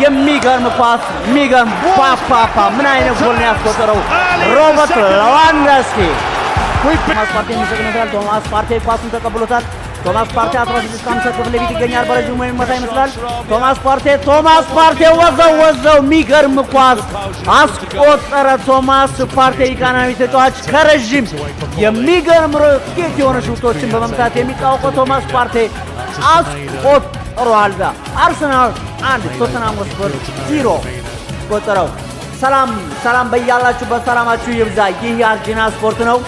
የሚገርም ኳስ የሚገርም ፓፓ ምን አይነት ጎል ነው ያስቆጠረው ሮበርት ሌዋንዶውስኪ ቶማስ ፓርቴ የሚሰግነታል ቶማስ ፓርቴ ኳሱን ተቀብሎታል ቶማስ ፓርቴ 16 ክፍል ለፊት ይገኛል በረጅሙ የሚመታ ይመስላል ቶማስ ፓርቴ ወዘው የሚገርም ኳስ አስቆጠረ ቶማስ ፓርቴ ኢኮኖሚ ተጫዋች ከረጅም የሚገርም ሮኬት የሆነ ሹቶችን በመምታት የሚታወቀው ቶማስ ፓርቴ አስቆጥሯል አርሰናል 1 ቶተንሃም ሆትስፐር 0 ቆጠረው ሰላም በያላችሁበት ሰላማችሁ ይብዛ ይህ የአርጂና ስፖርት ነው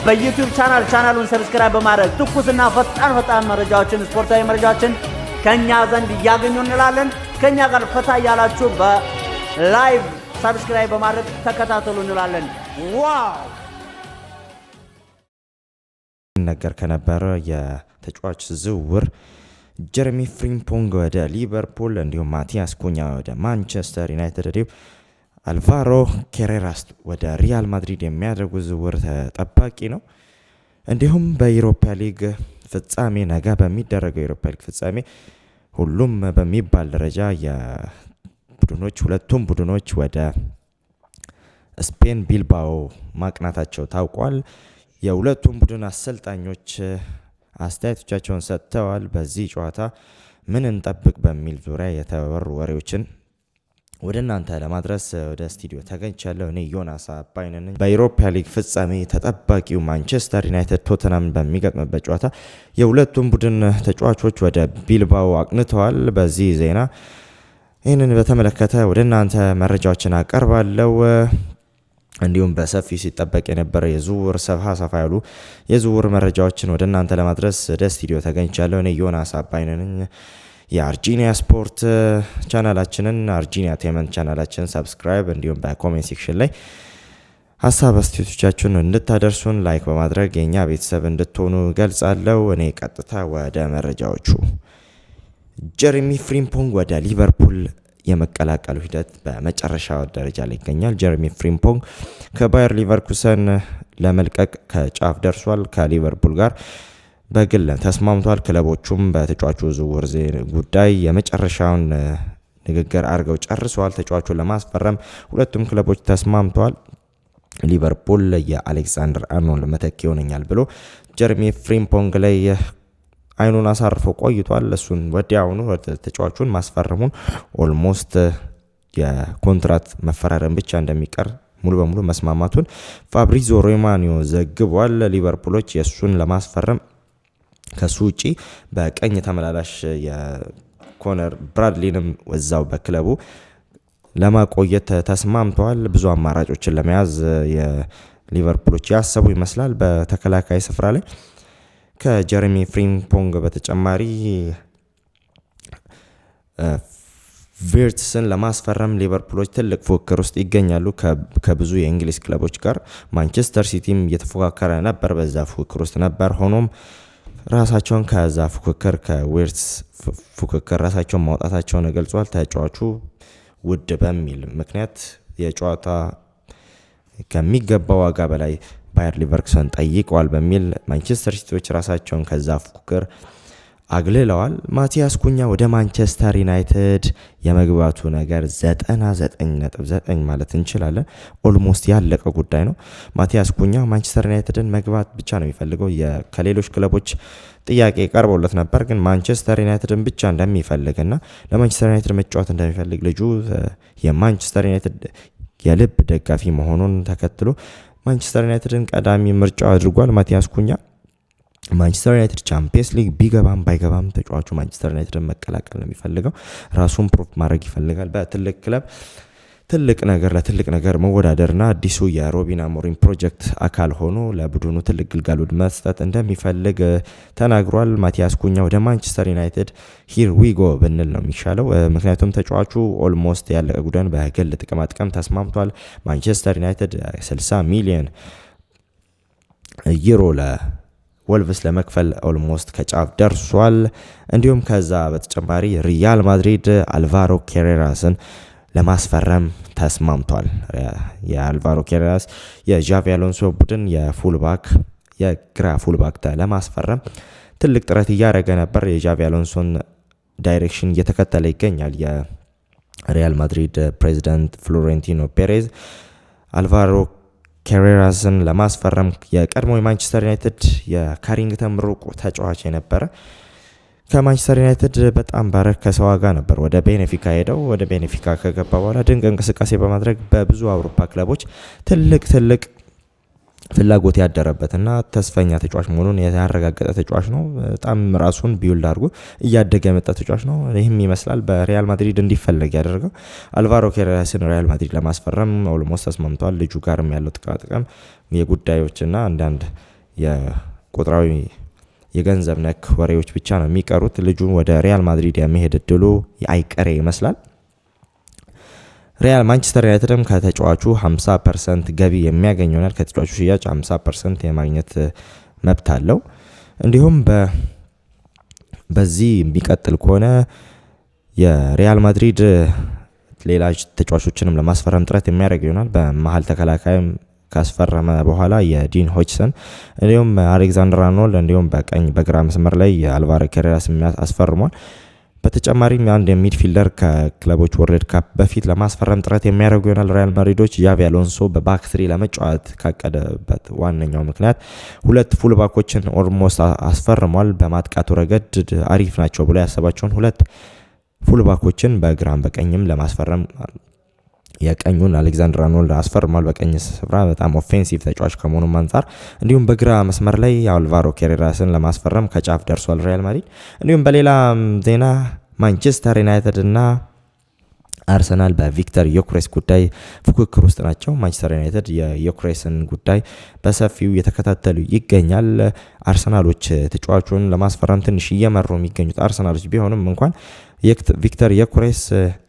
በዩቲዩብ ቻናሉን ሰብስክራይብ በማድረግ ትኩስና ፈጣን መረጃዎችን ስፖርታዊ መረጃዎችን ከኛ ዘንድ ያገኙ እንላለን ከኛ ጋር ፈታ ያላችሁ በላይቭ ሰብስክራይብ በማድረግ ተከታተሉ እንላለን ዋው ነገር ከነበረ የተጫዋች ዝውውር ጀረሚ ፍሪምፖንግ ወደ ሊቨርፑል እንዲሁም ማቲያስ ኩኛ ወደ ማንቸስተር ዩናይትድ አልቫሮ ኬሬራስ ወደ ሪያል ማድሪድ የሚያደርጉ ዝውውር ተጠባቂ ነው እንዲሁም በዩሮፓ ሊግ ፍጻሜ ነገ በሚደረገው ዩሮፓ ሊግ ፍጻሜ ሁሉም በሚባል ደረጃ ሁለቱም ቡድኖች ወደ ስፔን ቢልባኦ ማቅናታቸው ታውቋል የሁለቱም ቡድን አሰልጣኞች አስተያየቶቻቸውን ሰጥተዋል በዚህ ጨዋታ ምን እንጠብቅ በሚል ዙሪያ የተወሩ ወሬዎችን ወደ እናንተ ለማድረስ ወደ ስቱዲዮ ተገኝቻለሁ እኔ ዮናስ አባይነን በዩሮፓ ሊግ ፍጻሜ ተጠባቂው ማንቸስተር ዩናይትድ ቶተንሃም በሚገጥምበት ጨዋታ የሁለቱም ቡድን ተጫዋቾች ወደ ቢልባኦ አቅንተዋል በዚህ ዜና ይህንን በተመለከተ ወደ እናንተ መረጃዎችን አቀርባለሁ እንዲሁም በሰፊ ሲጠበቅ የነበረ የዝውውር ሰፋ ያሉ የዝውውር መረጃዎችን ወደ እናንተ ለማድረስ ወደ ስቱዲዮ ተገኝቻለሁ እኔ ዮናስ አባይነን የአርጂኒያ ስፖርት ቻናላችንን አርጂኒያ ቴመንት ቻናላችንን ሰብስክራይብ እንዲሁም በኮሜንት ሴክሽን ላይ ሀሳብ አስተያየቶቻችሁን እንድታደርሱን ላይክ በማድረግ የኛ ቤተሰብ እንድትሆኑ ገልጻለሁ እኔ ቀጥታ ወደ መረጃዎቹ ጀረሚ ፍሪምፖንግ ወደ ሊቨርፑል የመቀላቀሉ ሂደት በመጨረሻው ደረጃ ላይ ይገኛል ጀረሚ ፍሪምፖንግ ከባየር ሊቨርኩሰን ለመልቀቅ ከጫፍ ደርሷል ከሊቨርፑል ጋር በግል ተስማምቷል ክለቦቹም በተጫዋቹ ዝውውር ጉዳይ የመጨረሻውን ንግግር አድርገው ጨርሰዋል ተጫዋቹን ለማስፈረም ሁለቱም ክለቦች ተስማምተዋል ሊቨርፑል የአሌክሳንደር አርኖልድ መተኪ ይሆነኛል ብሎ ጀረሚ ፍሪምፖንግ ላይ አይኑን አሳርፎ ቆይቷል እሱን ወዲያውኑ ተጫዋቹን ማስፈረሙን ኦልሞስት የኮንትራት መፈራረም ብቻ እንደሚቀር ሙሉ በሙሉ መስማማቱን ፋብሪዞ ሮማኒዮ ዘግቧል ሊቨርፑሎች የሱን ለማስፈረም ከሱ ውጪ በቀኝ ተመላላሽ የኮነር ብራድሊንም ወዛው በክለቡ ለማቆየት ተስማምተዋል ብዙ አማራጮችን ለመያዝ የሊቨርፑሎች ያሰቡ ይመስላል በተከላካይ ስፍራ ላይ ከጀረሚ ፍሪምፖንግ በተጨማሪ ቪርትስን ለማስፈረም ሊቨርፑሎች ትልቅ ፉክክር ውስጥ ይገኛሉ ከብዙ የእንግሊዝ ክለቦች ጋር ማንቸስተር ሲቲም እየተፎካከረ ነበር በዛ ፉክክር ውስጥ ነበር ሆኖም ራሳቸውን ከዛ ፉክክር ከዊርትስ ፉክክር ራሳቸውን ማውጣታቸውን ገልጿል ተጫዋቹ ውድ በሚል ምክንያት የጨዋታ ከሚገባው ዋጋ በላይ ባየር ሊቨርኩሰን ጠይቀዋል በሚል ማንቸስተር ሲቲዎች ራሳቸውን ከዛ ፉክክር አግልለዋል ማቲያስ ኩኛ ወደ ማንቸስተር ዩናይትድ የመግባቱ ነገር 99.9 ማለት እንችላለን ኦልሞስት ያለቀ ጉዳይ ነው ማቲያስ ኩኛ ማንቸስተር ዩናይትድን መግባት ብቻ ነው የሚፈልገው ከሌሎች ክለቦች ጥያቄ ቀርቦለት ነበር ግን ማንቸስተር ዩናይትድን ብቻ እንደሚፈልግና ለማንቸስተር ዩናይትድ መጫወት እንደሚፈልግ ልጁ የማንቸስተር ዩናይትድ የልብ ደጋፊ መሆኑን ተከትሎ ማንቸስተር ዩናይትድን ቀዳሚ ምርጫው አድርጓል ማቲያስ ኩኛ ማንቸስተር ዩናይትድ ቻምፒየንስ ሊግ ቢገባም ባይገባም ተጫዋቹ ማንቸስተር ዩናይትድን መቀላቀል ነው የሚፈልገው ራሱን ፕሩፍ ማድረግ ይፈልጋል በትልቅ ክለብ ለትልቅ ነገር መወዳደርና አዲሱ የሮቢን አሞሪም ፕሮጀክት አካል ሆኖ ለቡድኑ ትልቅ ግልጋሎት መስጠት እንደሚፈልግ ተናግሯል ማቲያስ ኩኛ ወደ ማንቸስተር ዩናይትድ ሂር ዊ ጎ ብንል ነው የሚሻለው ምክንያቱም ተጫዋቹ ኦልሞስት ያለቀ ጉዳይ በግል ጥቅም ተስማምቷል ማንቸስተር ዩናይትድ 60 ሚሊዮን ዩሮ ወልቭስ ለመክፈል ኦልሞስት ከጫፍ ደርሷል እንዲሁም ከዛ በተጨማሪ ሪያል ማድሪድ አልቫሮ ኬሬራስን ለማስፈረም ተስማምቷል የአልቫሮ ኬሬራስ የጃቪ አሎንሶ ቡድን የግራ ፉልባክ ለማስፈረም ትልቅ ጥረት እያደረገ ነበር የጃቪ አሎንሶን ዳይሬክሽን እየተከተለ ይገኛል ሪያል ማድሪድ ፕሬዚዳንት ፍሎሬንቲኖ ፔሬዝ አልቫሮ ኬሬራስን ለማስፈረም የቀድሞ የማንቸስተር ዩናይትድ የካሪንግተን ሩቁ ተጫዋች የነበረ ከማንቸስተር ዩናይትድ በጣም በረከሰ ዋጋ ነበር ወደ ቤኔፊካ ሄደው ወደ ቤኔፊካ ከገባ በኋላ ድንቅ እንቅስቃሴ በማድረግ በብዙ አውሮፓ ክለቦች ትልቅ ፍላጎት ያደረበትና ተስፈኛ ተጫዋች መሆኑን ያረጋገጠ ተጫዋች ነው። በጣም ራሱን ቢውልድ አድርጎ እያደገ የመጣ ተጫዋች ነው። ይህም ይመስላል በሪያል ማድሪድ እንዲፈለግ ያደረገው። አልቫሮ ኬሬራስን ሪያል ማድሪድ ለማስፈረም ኦልሞስት ተስማምተዋል። ልጁ ጋርም ያለው ጥቅም የጉዳዮችና አንዳንድ የቁጥራዊ የገንዘብ ነክ ወሬዎች ብቻ ነው የሚቀሩት። ልጁ ወደ ሪያል ማድሪድ የመሄድ እድሉ አይቀሬ ይመስላል። ሪያል ማንቸስተር ዩናይትድም ከተጫዋቹ 50% ገቢ የሚያገኝ ይሆናል። ከተጫዋቹ ሽያጭ 50% የማግኘት መብት አለው። እንዲሁም በዚህ የሚቀጥል ከሆነ የሪያል ማድሪድ ሌላ ተጫዋቾችንም ለማስፈረም ጥረት የሚያደርግ ይሆናል። በመሀል ተከላካይም ካስፈረመ በኋላ የዲን ሆችሰን እንዲሁም አሌክዛንደር አርኖልድ እንዲሁም በግራ መስመር ላይ የአልቫሮ ኬሬራስ አስፈርሟል። በተጨማሪም አንድ የሚድፊልደር ከክለቦች ወርልድ ካፕ በፊት ለማስፈረም ጥረት የሚያደርጉ ይሆናል። ሪያል ማድሪዶች ጃቪ አሎንሶ በባክ3 ለመጫወት ካቀደበት ዋነኛው ምክንያት 2 ፉል ባኮችን ኦልሞስት አስፈርሟል። በማጥቃቱ ረገድ አሪፍ ናቸው ብሎ ያሰባቸውን 2 ፉል ባኮችን በግራም በቀኝም ለማስፈረም የቀኙን አሌክዛንደር አርኖልድ አስፈርሟል። በቀኝ ስፍራ በጣም ኦፌንሲቭ ተጫዋች ከመሆኑም አንፃር እንዲሁም በግራ መስመር ላይ አልቫሮ ኬሬራስን ለማስፈረም ከጫፍ ደርሷል ሪያል ማድሪድ። እንዲሁም በሌላ ዜና ማንቸስተር ዩናይትድ እና አርሰናል በቪክተር ዮክሬስ ጉዳይ ፉክክር ውስጥ ናቸው። ማንቸስተር ዩናይትድ የዮክሬስን ጉዳይ በሰፊው የተከታተሉ ይገኛል። አርሰናሎች ተጫዋቹን ለማስፈረም ትንሽ እየመሩ የሚገኙት አርሰናሎች ቢሆንም እንኳን ቪክተር ዮክሬስ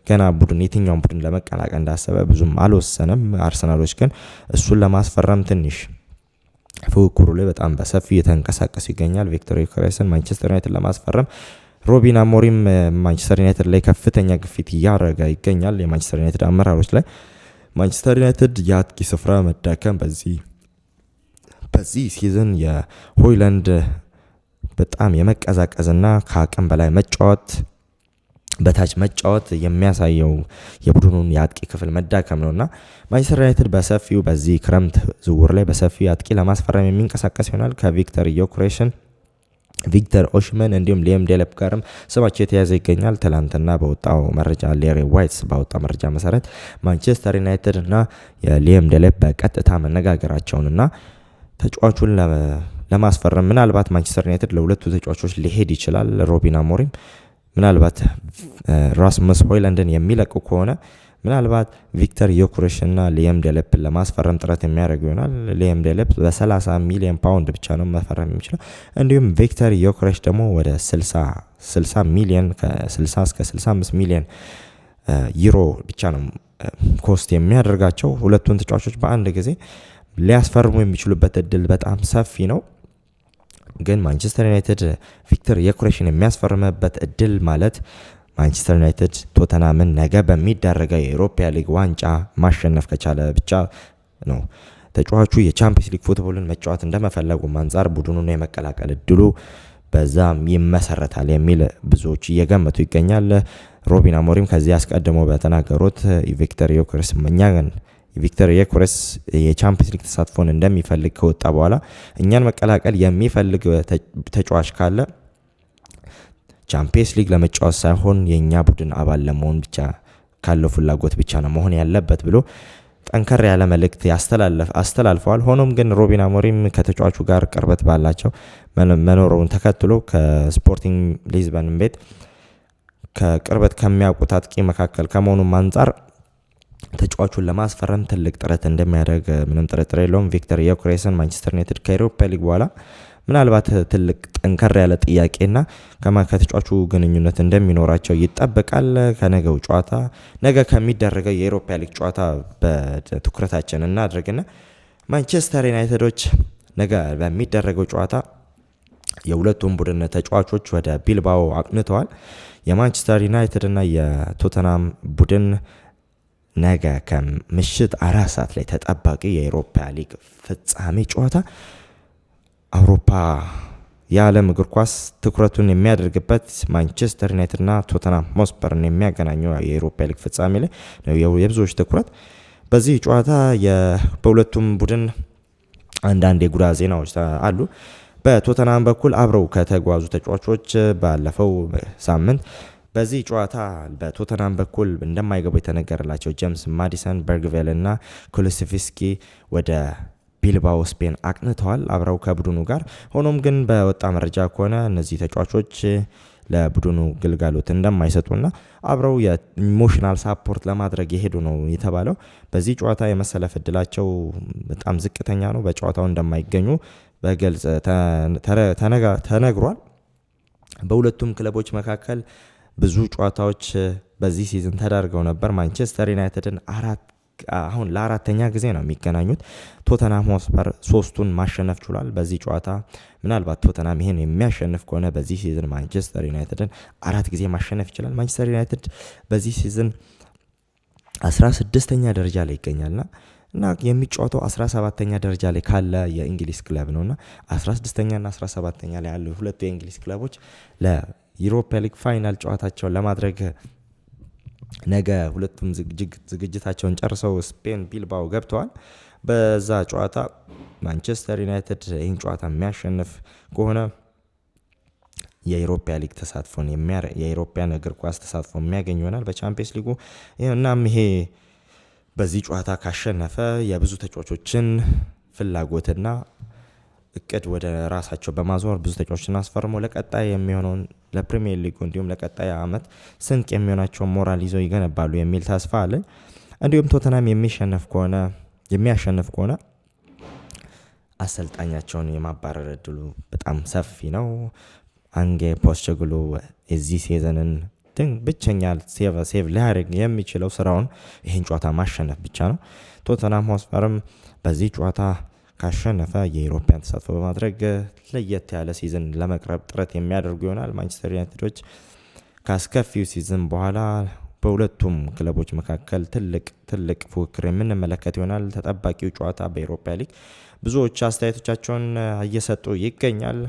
ገና የትኛውን ቡድን ለመቀላቀል እንዳሰበ ብዙም አልወሰነም። አርሰናሎች ግን እሱን ለማስፈረም ትንሽ ፉክክሩ ላይ በጣም በሰፊው የተንቀሳቀሱ ይገኛል። ቪክተር ዮክሬስን ማንቸስተር ዩናይትድ ለማስፈረም ሩበን አሞሪም ማንቸስተር ዩናይትድ ላይ ከፍተኛ ግፊት እያደረገ ይገኛል። የማንቸስተር ዩናይትድ አመራሮች ላይ ማንቸስተር ዩናይትድ የአጥቂ ስፍራ መዳከም በዚህ ሲዝን የሆይላንድ በጣም የመቀዛቀዝና ከአቅም በላይ በታች መጫወት የሚያሳየው የቡድኑን የአጥቂ ክፍል መዳከም ነውና ማንቸስተር ዩናይትድ በሰፊው በዚህ ክረምት ዝውውር ላይ በሰፊው አጥቂ ለማስፈረም የሚንቀሳቀስ ይሆናል። ከቪክተር ኦሽመን እንዲሁም ሊያም ዴለፕ ጋርም ስማቸው የተያዘ ይገኛል። ትላንትና በወጣው መረጃ ሌሪ ዋይትስ ባወጣው መረጃ መሰረት ማንቸስተር ዩናይትድ እና የሊያም ዴለፕ በቀጥታ መነጋገራቸውንና ተጫዋቹን ለማስፈረም ምናልባት ማንቸስተር ዩናይትድ ለሁለቱ ተጫዋቾች ሊሄድ ይችላል። ሩበን አሞሪም ምናልባት ራስመስ ሆይላንድን የሚለቁ ከሆነ ምናልባት ቪክተር ዮክሬሽ እና ሊያም ዴለፕን ለማስፈረም ጥረት የሚያደርግ ይሆናል። ሊያም ዴለፕ በ30 ሚሊዮን ፓውንድ ብቻ ነው መፈረም የሚችለው። እንዲሁም ቪክተር ዮክሬሽ ደግሞ ወደ 60 ሚሊዮን ከ60 እስከ 65 ሚሊዮን ዩሮ ብቻ ነው ኮስት የሚያደርጋቸው። ሁለቱን ተጫዋቾች በአንድ ጊዜ ሊያስፈርሙ የሚችሉበት እድል በጣም ሰፊ ነው። ግን ማንቸስተር ዩናይትድ ቪክተር ዮክሬሽን የሚያስፈርምበት እድል ማለት ማንቸስተር ዩናይትድ ቶተናምን ነገ በሚደረገው የዩሮፓ ሊግ ዋንጫ ማሸነፍ ከቻለ ብቻ ነው። ተጫዋቹ የቻምፒየንስ ሊግ ፉትቦልን መጫወት እንደመፈለጉ አንፃር ቡድኑን የመቀላቀል እድሉ በዛም ይመሰረታል የሚል ብዙዎች እየገመቱ ይገኛል። ሩበን አሞሪም ከዚህ አስቀድሞ በተናገሩት ቪክተር ዮክሬስ የቻምፒየንስ ሊግ ተሳትፎን እንደሚፈልግ ከወጣ በኋላ እኛን መቀላቀል የሚፈልግ ተጫዋች ካለ ቻምፒየንስ ሊግ ለመጫወት ሳይሆን የኛ ቡድን አባል ለመሆን ብቻ ካለው ፍላጎት ብቻ ነው መሆን ያለበት ብሎ ጠንከር ያለ መልእክት አስተላልፈዋል። ሆኖም ግን ሩበን አሞሪም ከተጫዋቹ ጋር ቅርበት ባላቸው መኖሩን ተከትሎ ከስፖርቲንግ ሊዝበን ቤት ከቅርበት ከሚያውቁት አጥቂ መካከል ከመሆኑም አንፃር ተጫዋቹን ለማስፈረም ትልቅ ጥረት እንደሚያደርግ ምንም ጥርጥር የለውም። ቪክተር ዮክሬስን ማንቸስተር ዩናይትድ ከዩሮፓ ሊግ በኋላ ምናልባት ትልቅ ጠንከር ያለ ጥያቄና ከተጫዋቹ ግንኙነት እንደሚኖራቸው ይጠበቃል። ከነገው ጨዋታ ነገ ከሚደረገው የዩሮፓ ሊግ ጨዋታ በትኩረታችን እናድርግና ማንቸስተር ዩናይትዶች ነገ በሚደረገው ጨዋታ የሁለቱም ቡድን ተጫዋቾች ወደ ቢልባኦ አቅንተዋል። የማንቸስተር ዩናይትድ እና የቶተናም ቡድን ነገ ከምሽት 4 ሰዓት ላይ ተጠባቂ የዩሮፓ ሊግ ፍጻሜ ጨዋታ አውሮፓ የዓለም እግር ኳስ ትኩረቱን የሚያደርግበት ማንቸስተር ዩናይትድና ቶተንሃም ሆትስፐርን የሚያገናኘው የዩሮፓ ሊግ ፍጻሜ ላይ ነው የብዙዎች ትኩረት። በዚህ ጨዋታ በሁለቱም ቡድን አንዳንድ የጉዳት ዜናዎች አሉ። በቶተንሃም በኩል አብረው ከተጓዙ ተጫዋቾች ባለፈው ሳምንት በዚህ ጨዋታ በቶተንሃም በኩል እንደማይገቡ የተነገረላቸው ጄምስ ማዲሰን፣ በርግቬል እና ኩሉሴቭስኪ ወደ ቢልባኦ ስፔን አቅንተዋል አብረው ከቡድኑ ጋር። ሆኖም ግን በወጣ መረጃ ከሆነ እነዚህ ተጫዋቾች ለቡድኑ ግልጋሎት እንደማይሰጡና አብረው የኢሞሽናል ሳፖርት ለማድረግ የሄዱ ነው የተባለው። በዚህ ጨዋታ የመሰለፍ እድላቸው በጣም ዝቅተኛ ነው። በጨዋታው እንደማይገኙ በግልጽ ተነግሯል። በሁለቱም ክለቦች መካከል ብዙ ጨዋታዎች በዚህ ሲዝን ተዳርገው ነበር። ማንቸስተር ዩናይትድን አሁን ለአራተኛ ጊዜ ነው የሚገናኙት። ቶተንሃም ሆትስፐር 3ቱን ማሸነፍ ችሏል። በዚህ ጨዋታ ምናልባት ቶተንሃም ይሄን የሚያሸንፍ ከሆነ በዚህ ሲዝን ማንቸስተር ዩናይትድን 4 ጊዜ ማሸነፍ ይችላል። ማንቸስተር ዩናይትድ በዚህ ሲዝን 16ኛ ደረጃ ላይ ይገኛልና እና የሚጫወተው 17ኛ ደረጃ ላይ ካለ የእንግሊዝ ክለብ ነውና 16ኛ እና 17ኛ ላይ ያሉ ሁለቱ የእንግሊዝ ክለቦች ለዩሮፓ ሊግ ፋይናል ጨዋታቸውን ለማድረግ ነገ ሁለቱም ዝግጅታቸውን ጨርሰው ስፔን ቢልባኦ ገብተዋል። በዛ ጨዋታ ማንቸስተር ዩናይትድ ይህን ጨዋታ የሚያሸንፍ ከሆነ የዩሮፓ ሊግ ተሳትፎን የዩሮፓን እግር ኳስ ተሳትፎ የሚያገኝ ይሆናል በቻምፒየንስ ሊጉ። እናም ይሄ በዚህ ጨዋታ ካሸነፈ የብዙ ተጫዋቾችን ፍላጎትና እቅድ ወደ ራሳቸው በማዞር ብዙ ተጫዋቾችን አስፈርሞ ለቀጣይ የሚሆነውን ለፕሪሚየር ሊጉ እንዲሁም ለቀጣይ ዓመት ስንቅ የሚሆናቸው ሞራል ይዘው ይገነባሉ የሚል ተስፋ አለኝ። እንዲሁም ቶተንሃም የሚያሸንፍ ከሆነ አሰልጣኛቸውን የማባረር እድሉ በጣም ሰፊ ነው። አንጌ ፖስቴኮግሉ እዚህ ሲዝንን ብቸኛ ሴቭ ሊያደርግ የሚችለው ስራውን ይህን ጨዋታ ማሸነፍ ብቻ ነው። ቶተንሃም ሆትስፐርም በዚህ ጨዋታ ካሸነፈ የዩሮፓን ተሳትፎ በማድረግ ለየት ያለ ሲዝን ለመቅረብ ጥረት የሚያደርጉ ይሆናል። ማንቸስተር ዩናይትዶች ካስከፊው ሲዝን በኋላ በሁለቱም ክለቦች መካከል ትልቅ ፉክክር የምንመለከት ይሆናል። ተጠባቂው ጨዋታ በዩሮፓ ሊግ ብዙዎች አስተያየቶቻቸውን እየሰጡ ይገኛል።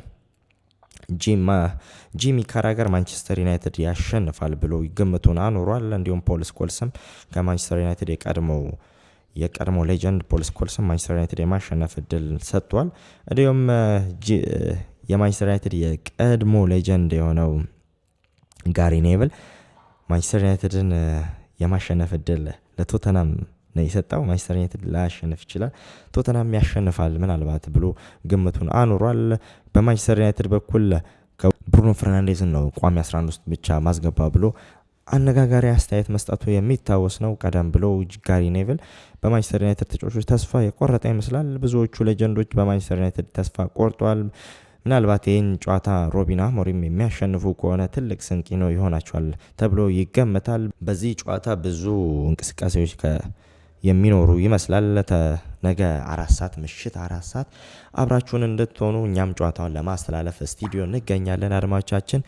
ጂሚ ካራገር ማንቸስተር ዩናይትድ ያሸንፋል ብሎ ግምቱን አኑሯል። እንዲሁም ፖል ስኮልስም ከማንቸስተር ዩናይትድ የቀድሞ ሌጀንድ ፖል ስኮልስም ማንቸስተር ዩናይትድ የማሸነፍ እድል ሰጥቷል። እንዲሁም የማንቸስተር ዩናይትድ የቀድሞ ሌጀንድ የሆነው ጋሪ ኔቭል ማንቸስተር ዩናይትድን የማሸነፍ እድል ለቶተንሃም ነው የሰጠው። ማንቸስተር ዩናይትድ ላያሸንፍ ይችላል፣ ቶተንሃም ያሸንፋል ምናልባት ብሎ ግምቱን አኑሯል። በማንቸስተር ዩናይትድ በኩል ብሩኖ ፈርናንዴዝን ነው ቋሚ 11 ውስጥ ብቻ ማስገባ ብሎ አነጋጋሪ አስተያየት መስጠቱ የሚታወስ ነው። ቀደም ብሎ ጋሪ ኔቭል በማንቸስተር ዩናይትድ ተጫዋቾች ተስፋ የቆረጠ ይመስላል። ብዙዎቹ ሌጀንዶች በማንቸስተር ዩናይትድ ተስፋ ቆርጧል። ምናልባት ይህን ጨዋታ ሮቢን አሞሪም የሚያሸንፉ ከሆነ ትልቅ ስንቅ ነው ይሆናቸዋል ተብሎ ይገመታል። በዚህ ጨዋታ ብዙ እንቅስቃሴዎች የሚኖሩ ይመስላል። ነገ 4 ሰዓት ምሽት 4 ሰዓት አብራችሁን እንድትሆኑ እኛም ጨዋታውን ለማስተላለፍ ስቱዲዮ እንገኛለን። አድማጮቻችን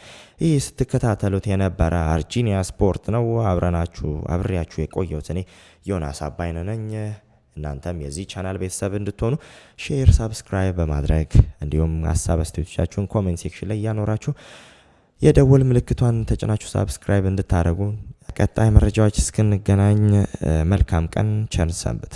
ይህ ስትከታተሉት የነበረ አርጂኒያ ስፖርት ነው። አብሬያችሁ የቆየሁት እኔ ዮናስ አባይነ ነኝ። እናንተም የዚህ ቻናል ቤተሰብ እንድትሆኑ ሼር፣ ሳብስክራይብ በማድረግ እንዲሁም ሀሳብ አስተያየቶቻችሁን ኮሜንት ሴክሽን ላይ እያኖራችሁ የደወል ምልክቷን ተጭናችሁ ሳብስክራይብ እንድታደርጉ ቀጣይ መረጃዎች እስክንገናኝ መልካም ቀን፣ ቸር ሰንብት።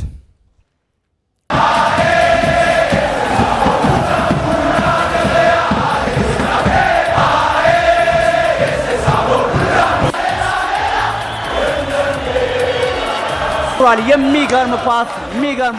የሚገርም ኳስ የሚገርም